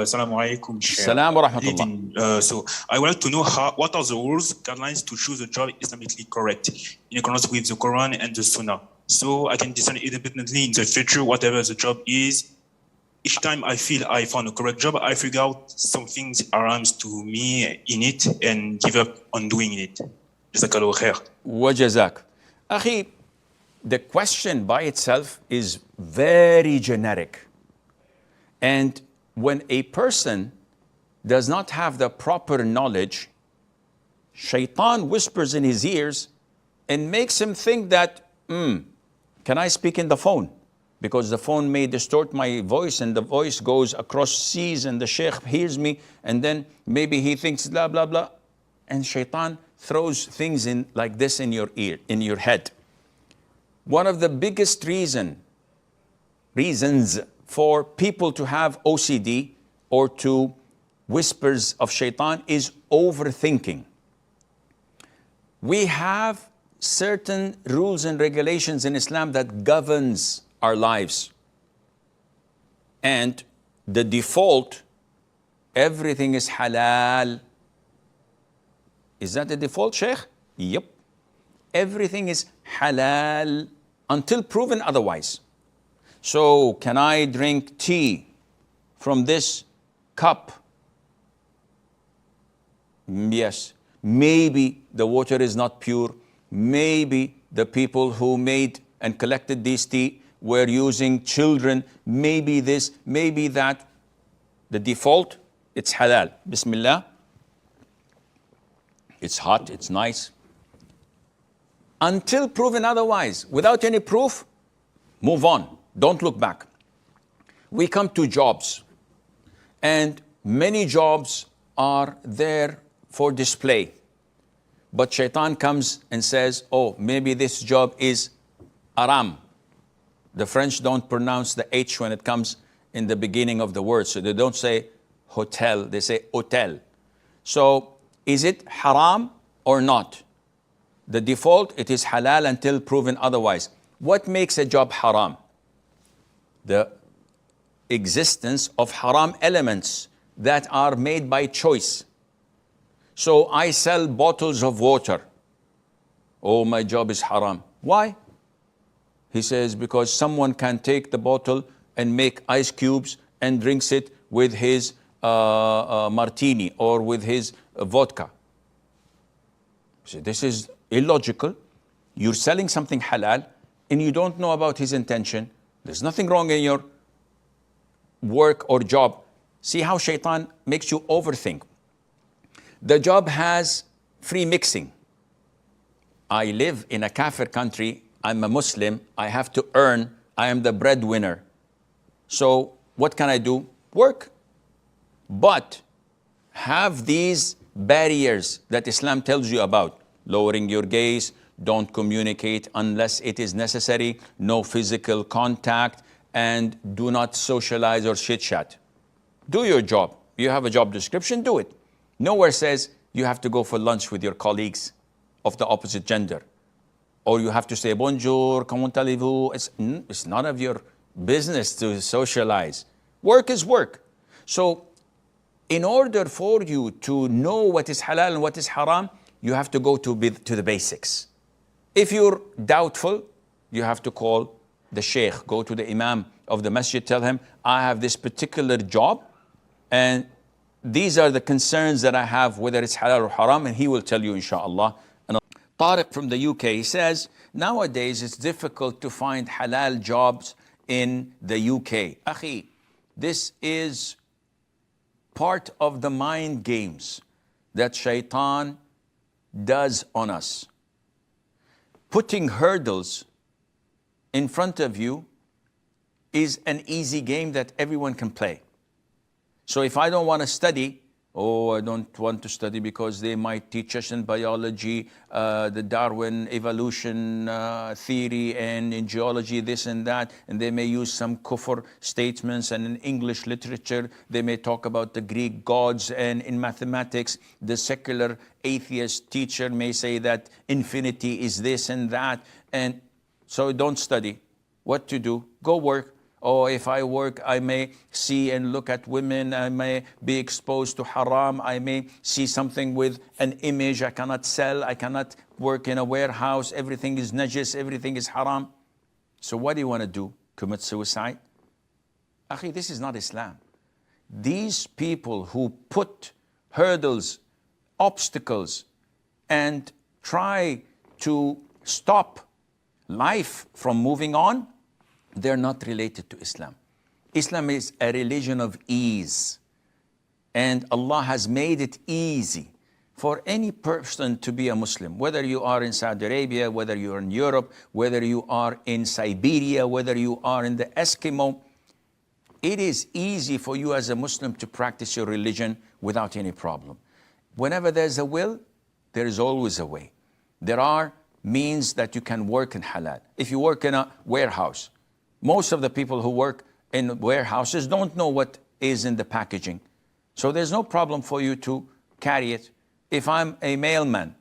Assalamu alaikum, Sheikh. Salam wa rahmatullah. So I would like to know what are the rules, guidelines to choose a job Islamically correct in accordance with the Quran and the Sunnah, so I can decide independently in the future whatever the job is. Each time I feel I found a correct job, I figure out some things harams to me in it and give up on doing it. Jazakallahu khair. Wajazak. Akhi, the question by itself is very generic. And when a person does not have the proper knowledge, Shaytan whispers in his ears and makes him think that, can I speak in the phone? Because the phone may distort my voice and the voice goes across seas and the sheikh hears me and then maybe he thinks blah, blah, blah. And Shaytan throws things in like this in your ear, in your head. One of the biggest reasons for people to have OCD or to whispers of Shaytan is overthinking. We have certain rules and regulations in Islam that governs our lives. And the default, everything is halal. Is that the default, Sheikh? Yep. Everything is halal until proven otherwise. So, can I drink tea from this cup? Yes. Maybe the water is not pure. Maybe the people who made and collected this tea were using children. Maybe this, maybe that. The default, it's halal. Bismillah. It's hot, it's nice. Until proven otherwise, without any proof, move on. Don't look back. We come to jobs, and many jobs are there for display. But Shaitan comes and says, oh, maybe this job is Haram. The French don't pronounce the H when it comes in the beginning of the word. So they don't say hotel, they say hotel. So is it haram or not? The default, it is halal until proven otherwise. What makes a job haram? The existence of haram elements that are made by choice. So I sell bottles of water. Oh, my job is haram. Why? He says, because someone can take the bottle and make ice cubes and drinks it with his martini or with his vodka. So this is illogical. You're selling something halal and you don't know about his intention. There's nothing wrong in your work or job. See how Shaitan makes you overthink. The job has free mixing. I live in a kafir country. I'm a Muslim. I have to earn. I am the breadwinner. So what can I do? Work. But have these barriers that Islam tells you about. Lowering your gaze, don't communicate unless it is necessary, no physical contact, and do not socialize or chit-chat. Do your job. You have a job description, do it. Nowhere says you have to go for lunch with your colleagues of the opposite gender. Or you have to say, bonjour, comment allez-vous? It's none of your business to socialize. Work is work. So in order for you to know what is halal and what is haram, you have to go to the basics. If you're doubtful, you have to call the sheikh, go to the imam of the masjid, tell him, I have this particular job, and these are the concerns that I have, whether it's halal or haram, and he will tell you, inshallah. And Tariq from the UK, he says, nowadays it's difficult to find halal jobs in the UK. Akhi, this is part of the mind games that Shaitan does on us. Putting hurdles in front of you is an easy game that everyone can play. So if I don't want to study, oh, I don't want to study because they might teach us in biology, the Darwin evolution theory, and in geology this and that, and they may use some kufr statements, and in English literature they may talk about the Greek gods, and in mathematics the secular atheist teacher may say that infinity is this and that, and so don't study. What to do? Go work. Or if I work, I may see and look at women. I may be exposed to haram. I may see something with an image I cannot sell. I cannot work in a warehouse. Everything is najis. Everything is haram. So what do you want to do? Commit suicide? Akhi, this is not Islam. These people who put hurdles, obstacles, and try to stop life from moving on, they're not related to Islam. Islam is a religion of ease. And Allah has made it easy for any person to be a Muslim, whether you are in Saudi Arabia, whether you are in Europe, whether you are in Siberia, whether you are in the Eskimo. It is easy for you as a Muslim to practice your religion without any problem. Whenever there's a will, there is always a way. There are means that you can work in halal. If you work in a warehouse, most of the people who work in warehouses don't know what is in the packaging. So there's no problem for you to carry it. If I'm a mailman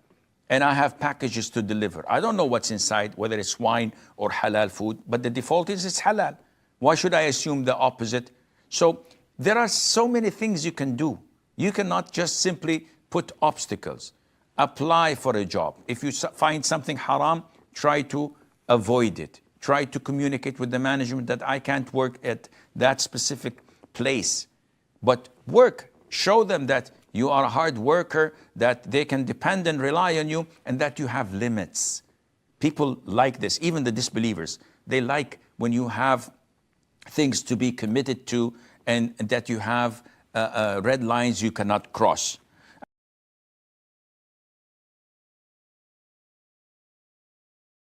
and I have packages to deliver, I don't know what's inside, whether it's wine or halal food, but the default is it's halal. Why should I assume the opposite? So there are so many things you can do. You cannot just simply put obstacles. Apply for a job. If you find something haram, try to avoid it. Try to communicate with the management that I can't work at that specific place. But work. Show them that you are a hard worker, that they can depend and rely on you, and that you have limits. People like this, even the disbelievers. They like when you have things to be committed to and that you have red lines you cannot cross.